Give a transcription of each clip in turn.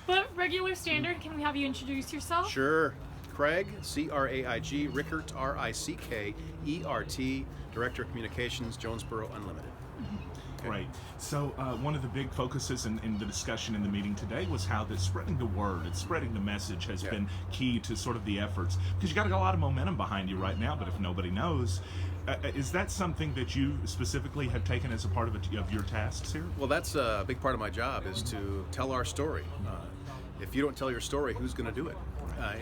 But regular standard, can we have you introduce yourself? Sure. Craig, C-R-A-I-G, Rickert, R-I-C-K-E-R-T, Director of Communications, Jonesboro Unlimited. Great. So one of the big focuses in the discussion in the meeting today was how that spreading the word and spreading the message has been key to sort of the efforts. Because you got a lot of momentum behind you right now, but if nobody knows, is that something that you specifically have taken as a part of your tasks here? Well, that's a big part of my job, is to tell our story. If you don't tell your story, who's going to do it?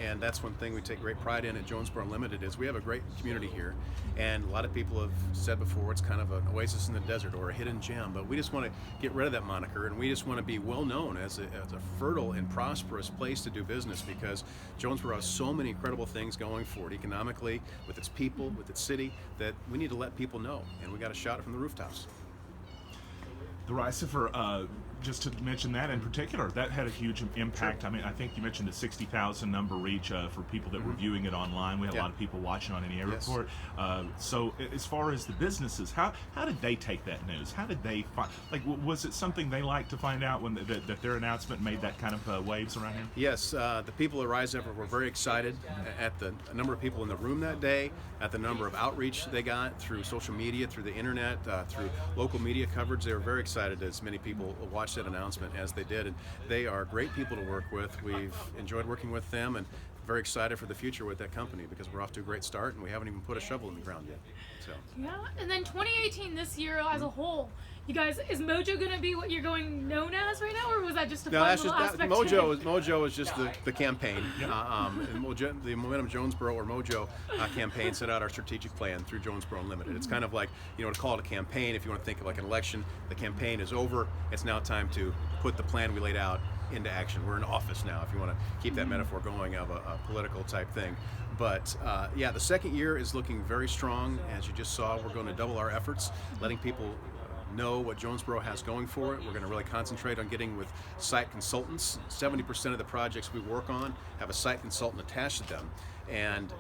And that's one thing we take great pride in at Jonesboro Unlimited is we have a great community here, and a lot of people have said before it's kind of an oasis in the desert or a hidden gem, but we just want to get rid of that moniker, and we just want to be well known as a fertile and prosperous place to do business, because Jonesboro has so many incredible things going for it economically, with its people, with its city, that we need to let people know, and we got to shout it from the rooftops. The RICIFER, just to mention that in particular, that had a huge impact. Sure. I mean, I think you mentioned the 60,000 number reach for people that were viewing it online. We had a lot of people watching on any airport. So as far as the businesses, how did they take that news? How did they find, like, was it something they liked to find out when that their announcement made that kind of waves around here? Yes, the people at RICIFER were very excited at the number of people in the room that day, at the number of outreach they got through social media, through the internet, through local media coverage. They were very excited as many people watched that announcement as they did, and they are great people to work with. We've enjoyed working with them and very excited for the future with that company, because we're off to a great start and we haven't even put a shovel in the ground yet. So Yeah, and then 2018 this year as a whole, you guys, is Mojo going to be what you're going known as right now, or was that just a fun little aspect? Mojo is just the campaign. And the Momentum Jonesboro, or Mojo campaign, set out our strategic plan through Jonesboro Unlimited. It's kind of like, to call it a campaign, if you want to think of like an election, the campaign is over. It's now time to put the plan we laid out into action. We're in office now, if you want to keep that metaphor going of a political type thing. But the second year is looking very strong. As you just saw, we're going to double our efforts, letting people know what Jonesboro has going for it. We're going to really concentrate on getting with site consultants. 70% of the projects we work on have a site consultant attached to them. And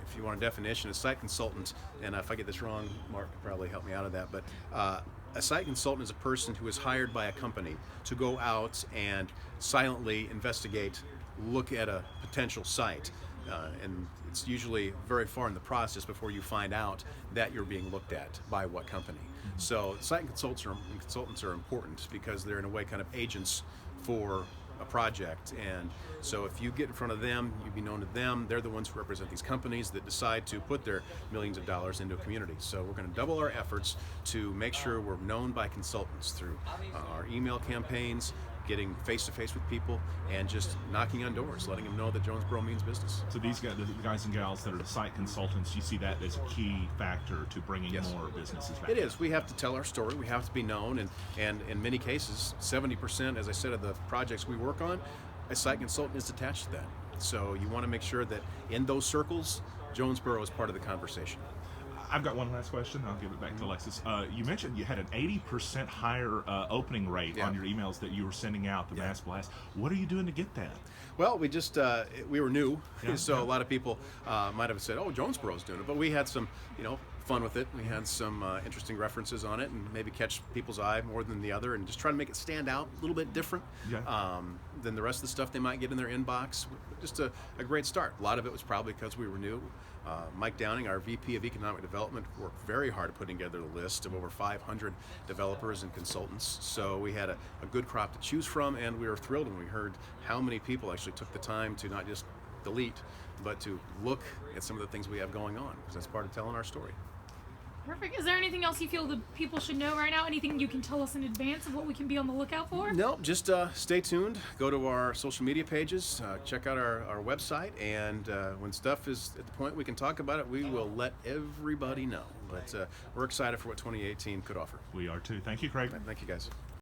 if you want a definition, a site consultant, and if I get this wrong, Mark could probably help me out of that, but a site consultant is a person who is hired by a company to go out and silently investigate, look at a potential site. And it's usually very far in the process before you find out that you're being looked at by what company. So site consultants are important, because they're in a way kind of agents for a project. And so if you get in front of them, you be known to them. They're the ones who represent these companies that decide to put their millions of dollars into a community. So we're going to double our efforts to make sure we're known by consultants through our email campaigns, getting face-to-face with people, and just knocking on doors, letting them know that Jonesboro means business. So these guys, the guys and gals that are the site consultants, you see that as a key factor to bringing more businesses back? It is. We have to tell our story. We have to be known, and in many cases, 70%, as I said, of the projects we work on, a site consultant is attached to that. So you want to make sure that in those circles, Jonesboro is part of the conversation. I've got one last question. I'll give it back to Alexis. You mentioned you had an 80% higher opening rate on your emails that you were sending out, the mass blast. What are you doing to get that? Well, we just, we were new, so a lot of people might have said, oh, Jonesboro's doing it, but we had some, fun with it. We had some interesting references on it, and maybe catch people's eye more than the other, and just try to make it stand out a little bit different than the rest of the stuff they might get in their inbox. Just a great start. A lot of it was probably because we were new. Mike Downing, our VP of Economic Development, worked very hard at putting together a list of over 500 developers and consultants. So we had a good crop to choose from, and we were thrilled when we heard how many people actually took the time to not just delete, but to look at some of the things we have going on, because that's part of telling our story. Perfect. Is there anything else you feel the people should know right now? Anything you can tell us in advance of what we can be on the lookout for? No, just stay tuned. Go to our social media pages, check out our website, and when stuff is at the point we can talk about it, we will let everybody know. But we're excited for what 2018 could offer. We are too. Thank you, Craig. Thank you, guys.